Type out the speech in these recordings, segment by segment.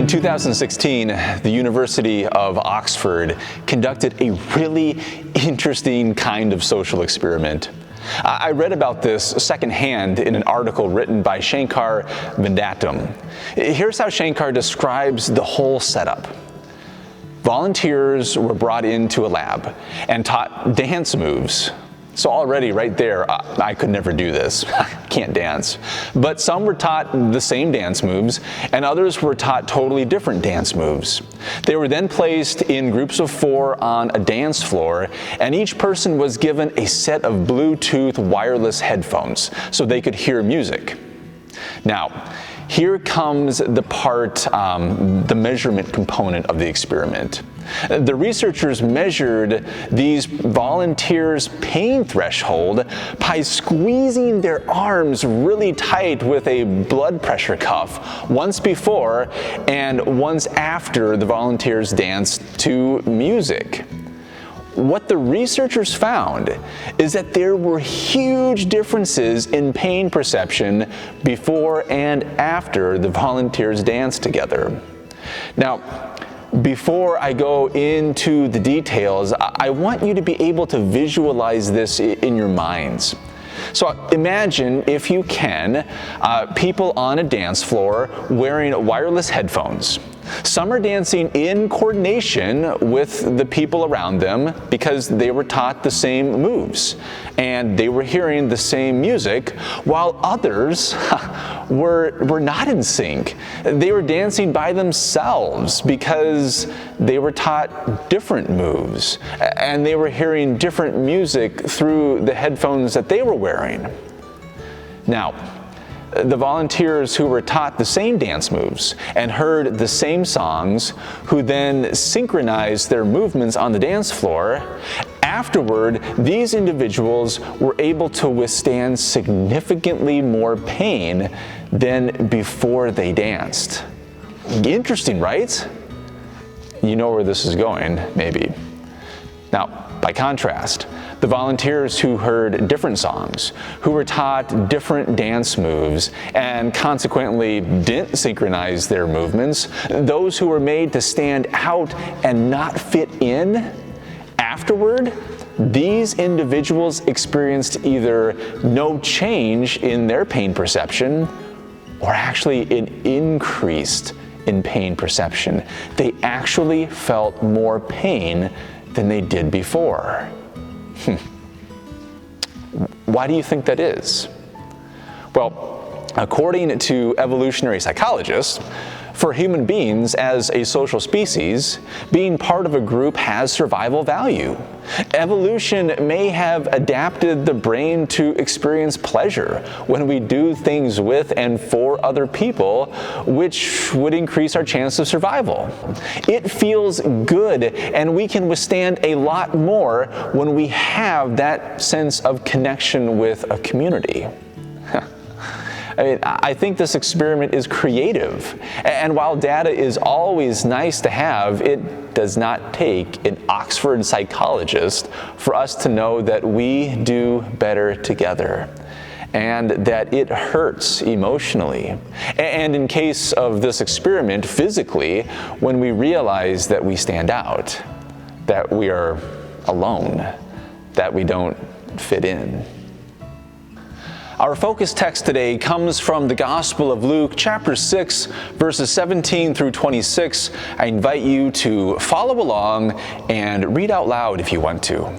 In 2016, the University of Oxford conducted a really interesting kind of social experiment. I read about this secondhand in an article written by Shankar Vedantam. Here's how Shankar describes the whole setup. Volunteers were brought into a lab and taught dance moves. So already right there, I could never do this. I can't dance. But some were taught the same dance moves, and others were taught totally different dance moves. They were then placed in groups of 4 on a dance floor, and each person was given a set of Bluetooth wireless headphones so they could hear music. Now, here comes the part, the measurement component of the experiment. The researchers measured these volunteers' pain threshold by squeezing their arms really tight with a blood pressure cuff once before and once after the volunteers danced to music. What the researchers found is that there were huge differences in pain perception before and after the volunteers danced together. Now, before I go into the details, I want you to be able to visualize this in your minds. So imagine, if you can, people on a dance floor wearing wireless headphones. Some are dancing in coordination with the people around them because they were taught the same moves and they were hearing the same music, while others were not in sync. They were dancing by themselves because they were taught different moves and they were hearing different music through the headphones that they were wearing. Now, the volunteers who were taught the same dance moves and heard the same songs, who then synchronized their movements on the dance floor, afterward, these individuals were able to withstand significantly more pain than before they danced. Interesting, right? You know where this is going, maybe. Now, by contrast, the volunteers who heard different songs, who were taught different dance moves, and consequently didn't synchronize their movements, those who were made to stand out and not fit in, afterward, these individuals experienced either no change in their pain perception or actually an increase in pain perception. They actually felt more pain than they did before. Why do you think that is? Well, according to evolutionary psychologists, for human beings as a social species, being part of a group has survival value. Evolution may have adapted the brain to experience pleasure when we do things with and for other people, which would increase our chance of survival. It feels good, and we can withstand a lot more when we have that sense of connection with a community. I think this experiment is creative, and while data is always nice to have, it does not take an Oxford psychologist for us to know that we do better together, and that it hurts emotionally. And in case of this experiment, physically, when we realize that we stand out, that we are alone, that we don't fit in. Our focus text today comes from the Gospel of Luke, chapter 6, verses 17 through 26. I invite you to follow along and read out loud if you want to.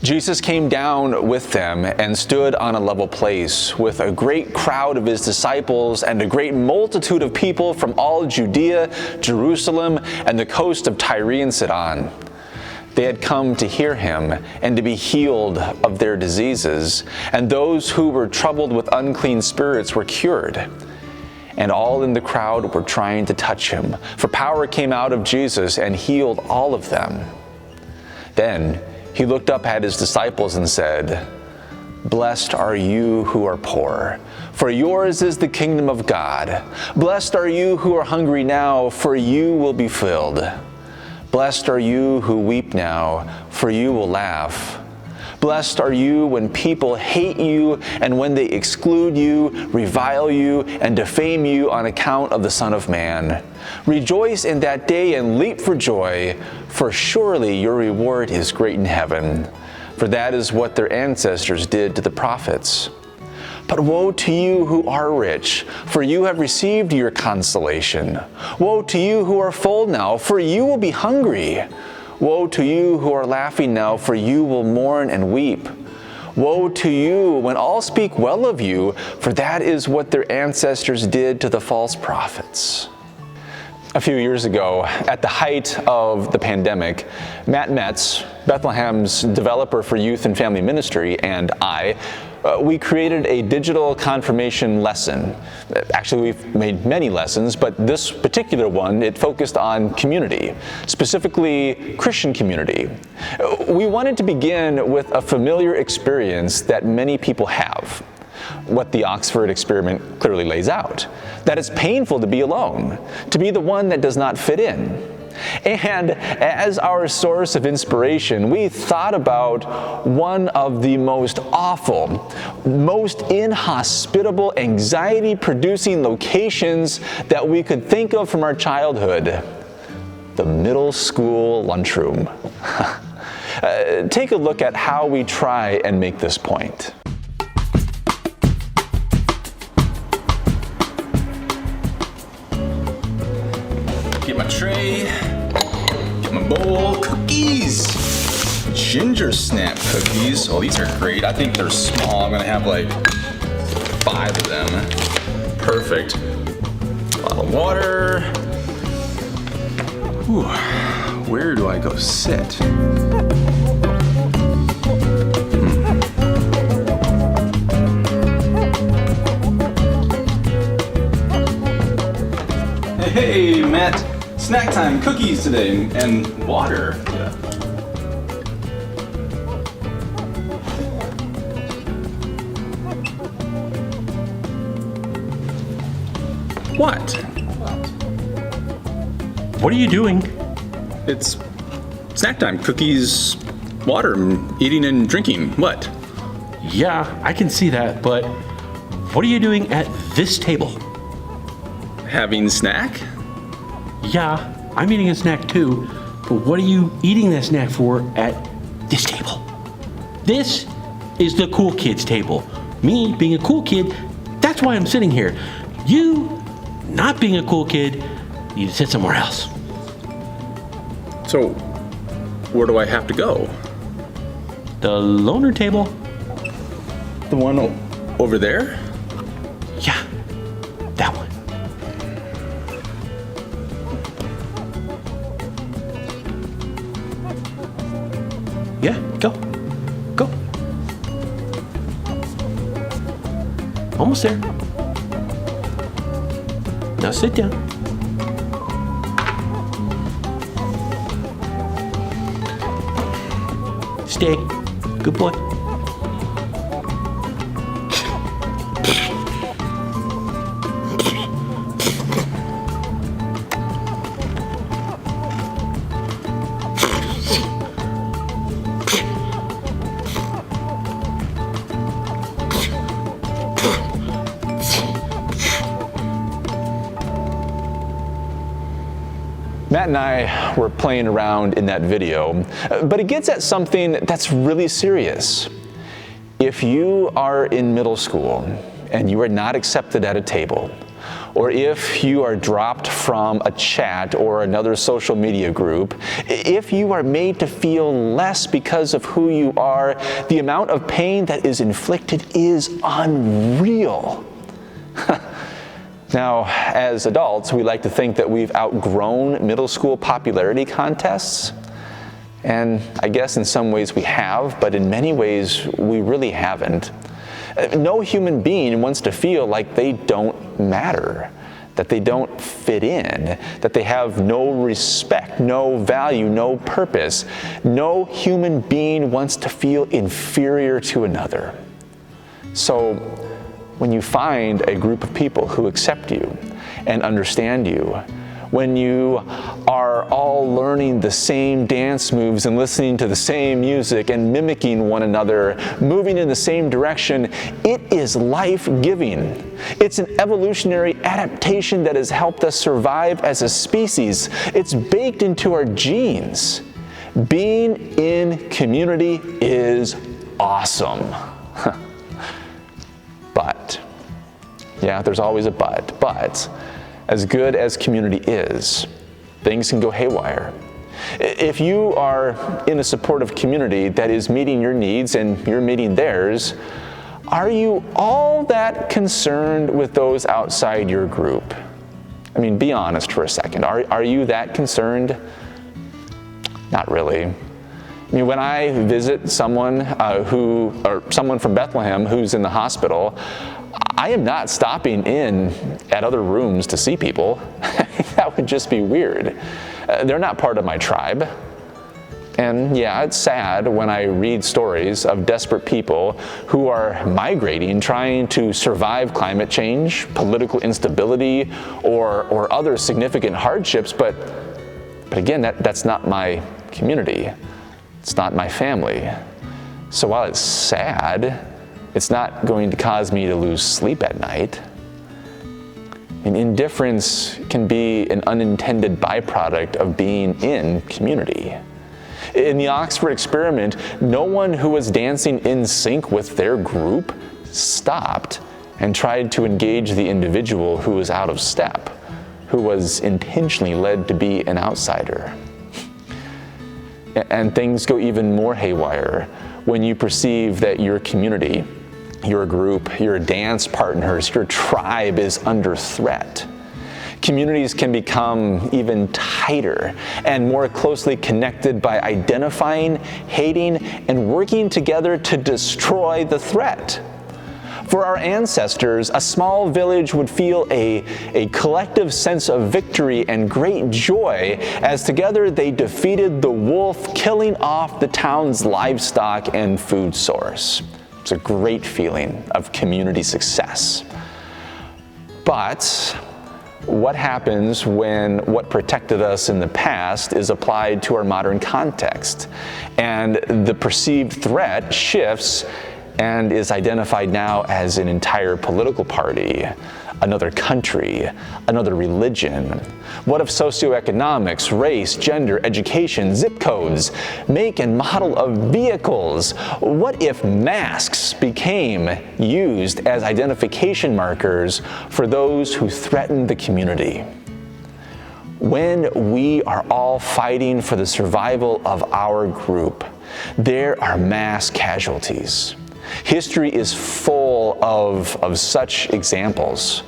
Jesus came down with them and stood on a level place with a great crowd of his disciples and a great multitude of people from all Judea, Jerusalem, and the coast of Tyre and Sidon. They had come to hear him and to be healed of their diseases, and those who were troubled with unclean spirits were cured. And all in the crowd were trying to touch him, for power came out of Jesus and healed all of them. Then he looked up at his disciples and said, "Blessed are you who are poor, for yours is the kingdom of God. Blessed are you who are hungry now, for you will be filled. Blessed are you who weep now, for you will laugh. Blessed are you when people hate you and when they exclude you, revile you, and defame you on account of the Son of Man. Rejoice in that day and leap for joy, for surely your reward is great in heaven. For that is what their ancestors did to the prophets. But woe to you who are rich, for you have received your consolation. Woe to you who are full now, for you will be hungry. Woe to you who are laughing now, for you will mourn and weep. Woe to you when all speak well of you, for that is what their ancestors did to the false prophets. A few years ago, at the height of the pandemic, Matt Metz, Bethlehem's developer for youth and family ministry, and we created a digital confirmation lesson. Actually, we've made many lessons, but this particular one, it focused on community, specifically Christian community. We wanted to begin with a familiar experience that many people have, what the Oxford experiment clearly lays out, that it's painful to be alone, to be the one that does not fit in. And as our source of inspiration, we thought about one of the most awful, most inhospitable, anxiety-producing locations that we could think of from our childhood: the middle school lunchroom. Take a look at how we try and make this point. Get my tray, get my bowl, cookies, ginger snap cookies. Oh, these are great. I think they're small. I'm gonna have like 5 of them. Perfect. Bottle of water. Whew. Where do I go sit? Hey, Matt. Snack time, cookies today, and water. Yeah. What? What are you doing? It's snack time, cookies, water, eating and drinking. What? Yeah, I can see that, but what are you doing at this table? Having snack? Yeah, I'm eating a snack too, but what are you eating that snack for at this table? This is the cool kids table. Me being a cool kid, that's why I'm sitting here. You, not being a cool kid, you sit somewhere else. So, where do I have to go? The loner table? The one over there? Yeah, that one. Yeah, go. Go. Almost there. Now sit down. Stay. Good boy. Matt and I were playing around in that video, but it gets at something that's really serious. If you are in middle school and you are not accepted at a table, or if you are dropped from a chat or another social media group, if you are made to feel less because of who you are, the amount of pain that is inflicted is unreal. Now, as adults, we like to think that we've outgrown middle school popularity contests. And I guess in some ways we have, but in many ways we really haven't. No human being wants to feel like they don't matter, that they don't fit in, that they have no respect, no value, no purpose. No human being wants to feel inferior to another. So, when you find a group of people who accept you and understand you, when you are all learning the same dance moves and listening to the same music and mimicking one another, moving in the same direction, it is life-giving. It's an evolutionary adaptation that has helped us survive as a species. It's baked into our genes. Being in community is awesome. But, yeah, there's always a but as good as community is, things can go haywire. If you are in a supportive community that is meeting your needs and you're meeting theirs, are you all that concerned with those outside your group? I mean, be honest for a second. Are you that concerned? Not really. I mean, when I visit someone someone from Bethlehem who's in the hospital, I am not stopping in at other rooms to see people. That would just be weird. They're not part of my tribe. And yeah, it's sad when I read stories of desperate people who are migrating, trying to survive climate change, political instability, or other significant hardships, but again, that's not my community. It's not my family. So while it's sad, it's not going to cause me to lose sleep at night. And indifference can be an unintended byproduct of being in community. In the Oxford experiment, no one who was dancing in sync with their group stopped and tried to engage the individual who was out of step, who was intentionally led to be an outsider. And things go even more haywire when you perceive that your community, your group, your dance partners, your tribe is under threat. Communities can become even tighter and more closely connected by identifying, hating, and working together to destroy the threat. For our ancestors, a small village would feel a collective sense of victory and great joy as together they defeated the wolf, killing off the town's livestock and food source. It's a great feeling of community success. But what happens when what protected us in the past is applied to our modern context, and the perceived threat shifts and is identified now as an entire political party, another country, another religion? What if socioeconomics, race, gender, education, zip codes, make and model of vehicles? What if masks became used as identification markers for those who threaten the community? When we are all fighting for the survival of our group, there are mass casualties. History is full of such examples.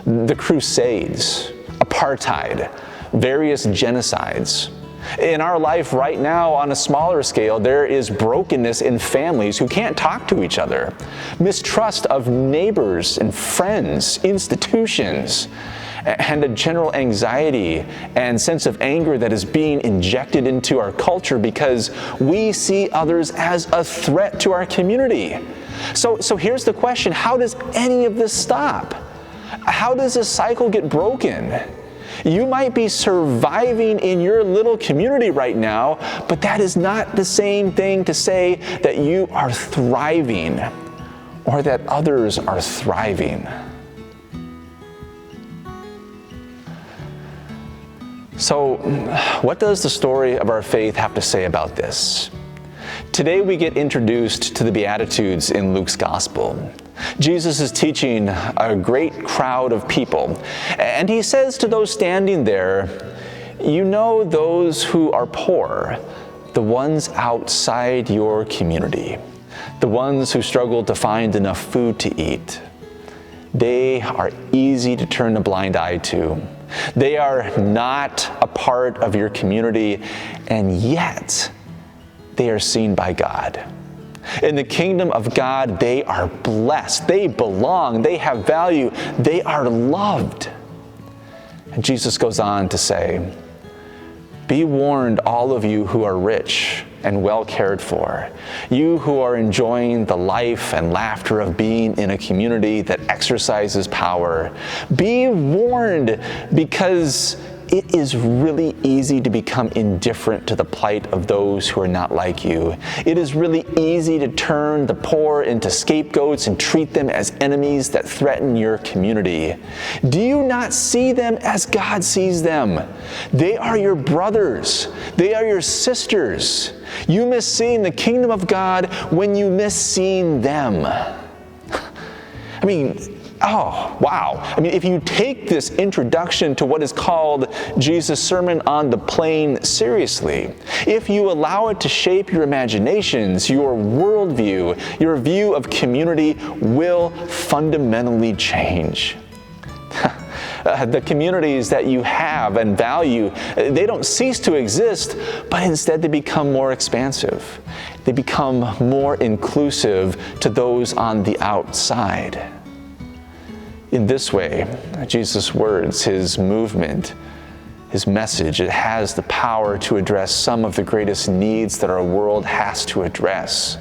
The Crusades, apartheid, various genocides. In our life right now, on a smaller scale, there is brokenness in families who can't talk to each other, mistrust of neighbors and friends, institutions, and a general anxiety and sense of anger that is being injected into our culture because we see others as a threat to our community. So here's the question: how does any of this stop? How does this cycle get broken? You might be surviving in your little community right now, but that is not the same thing to say that you are thriving or that others are thriving. So, what does the story of our faith have to say about this? Today we get introduced to the Beatitudes in Luke's Gospel. Jesus is teaching a great crowd of people, and he says to those standing there, "You know those who are poor, the ones outside your community, the ones who struggle to find enough food to eat. They are easy to turn a blind eye to. They are not a part of your community, and yet they are seen by God. In the kingdom of God, they are blessed. They belong. They have value. They are loved." And Jesus goes on to say, "Be warned, all of you who are rich and well cared for, you who are enjoying the life and laughter of being in a community that exercises power. Be warned, because it is really easy to become indifferent to the plight of those who are not like you. It is really easy to turn the poor into scapegoats and treat them as enemies that threaten your community. Do you not see them as God sees them? They are your brothers. They are your sisters. You miss seeing the kingdom of God when you miss seeing them. I mean, oh, wow. I mean, if you take this introduction to what is called Jesus' Sermon on the Plain seriously, if you allow it to shape your imaginations, your worldview, your view of community will fundamentally change. The communities that you have and value, they don't cease to exist, but instead they become more expansive. They become more inclusive to those on the outside. In this way, Jesus' words, his movement, his message, it has the power to address some of the greatest needs that our world has to address.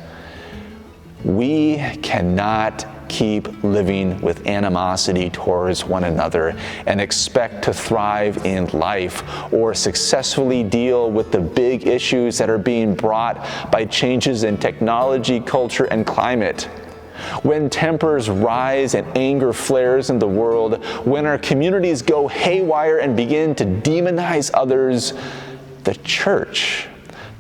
We cannot keep living with animosity towards one another and expect to thrive in life or successfully deal with the big issues that are being brought by changes in technology, culture, and climate. When tempers rise and anger flares in the world, when our communities go haywire and begin to demonize others, the church,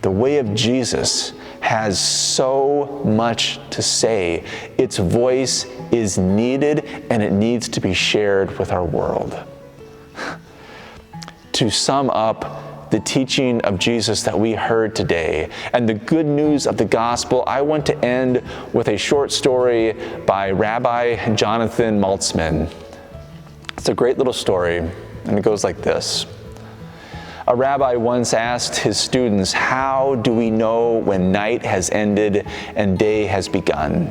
the way of Jesus, has so much to say. Its voice is needed and it needs to be shared with our world. To sum up the teaching of Jesus that we heard today and the good news of the gospel, I want to end with a short story by Rabbi Jonathan Maltzman. It's a great little story, and it goes like this. A rabbi once asked his students, "How do we know when night has ended and day has begun?"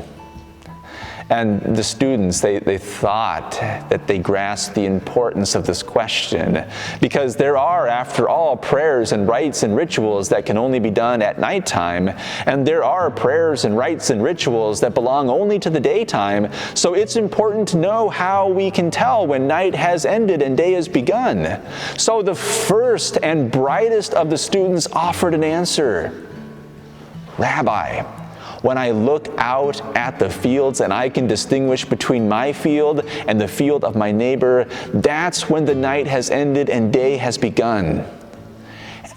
And the students, they thought that they grasped the importance of this question, because there are, after all, prayers and rites and rituals that can only be done at nighttime, and there are prayers and rites and rituals that belong only to the daytime, so it's important to know how we can tell when night has ended and day has begun. So the first and brightest of the students offered an answer. "Rabbi, when I look out at the fields and I can distinguish between my field and the field of my neighbor, that's when the night has ended and day has begun."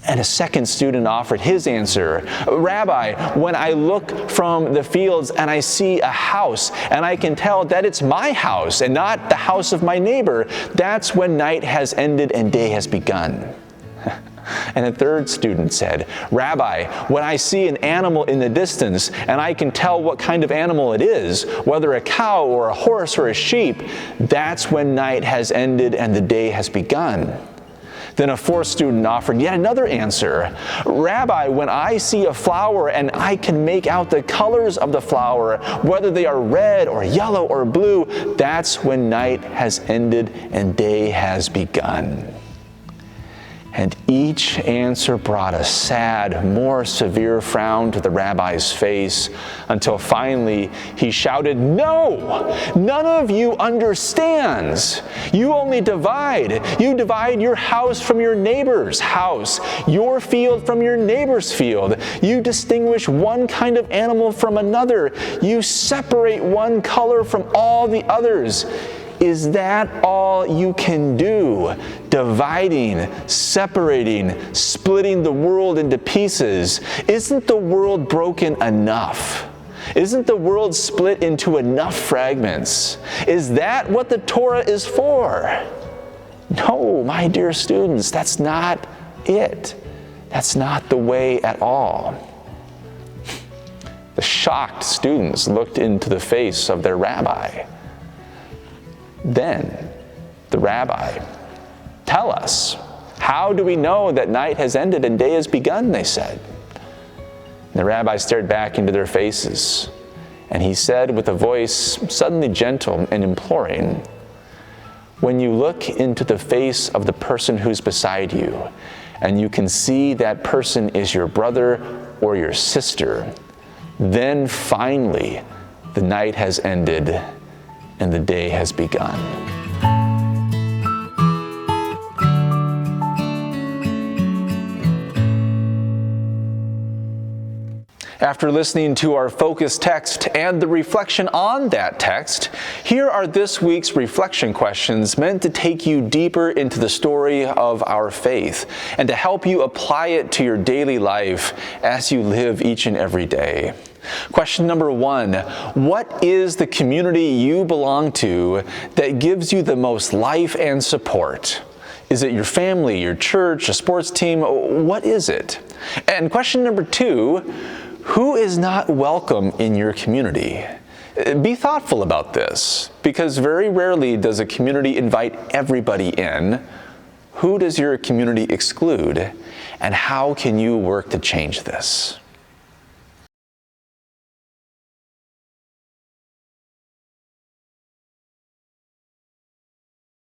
And a second student offered his answer. "Rabbi, when I look from the fields and I see a house and I can tell that it's my house and not the house of my neighbor, that's when night has ended and day has begun." And a third student said, "Rabbi, when I see an animal in the distance and I can tell what kind of animal it is, whether a cow or a horse or a sheep, that's when night has ended and the day has begun." Then a fourth student offered yet another answer. "Rabbi, when I see a flower and I can make out the colors of the flower, whether they are red or yellow or blue, that's when night has ended and day has begun." And each answer brought a sad, more severe frown to the rabbi's face, until finally he shouted, "No! None of you understands. You only divide. You divide your house from your neighbor's house, your field from your neighbor's field. You distinguish one kind of animal from another. You separate one color from all the others. Is that all you can do? Dividing, separating, splitting the world into pieces. Isn't the world broken enough? Isn't the world split into enough fragments? Is that what the Torah is for?" No, my dear students, that's not it. That's not the way at all. The shocked students looked into the face of their rabbi. Then the rabbi, "Tell us, how do we know that night has ended and day has begun?" they said. And the rabbi stared back into their faces, and he said with a voice suddenly gentle and imploring, "When you look into the face of the person who's beside you, and you can see that person is your brother or your sister, then finally the night has ended and the day has begun." After listening to our focus text and the reflection on that text, here are this week's reflection questions meant to take you deeper into the story of our faith and to help you apply it to your daily life as you live each and every day. Question number 1, what is the community you belong to that gives you the most life and support? Is it your family, your church, a sports team? What is it? And question number 2, who is not welcome in your community? Be thoughtful about this, because very rarely does a community invite everybody in. Who does your community exclude? And how can you work to change this?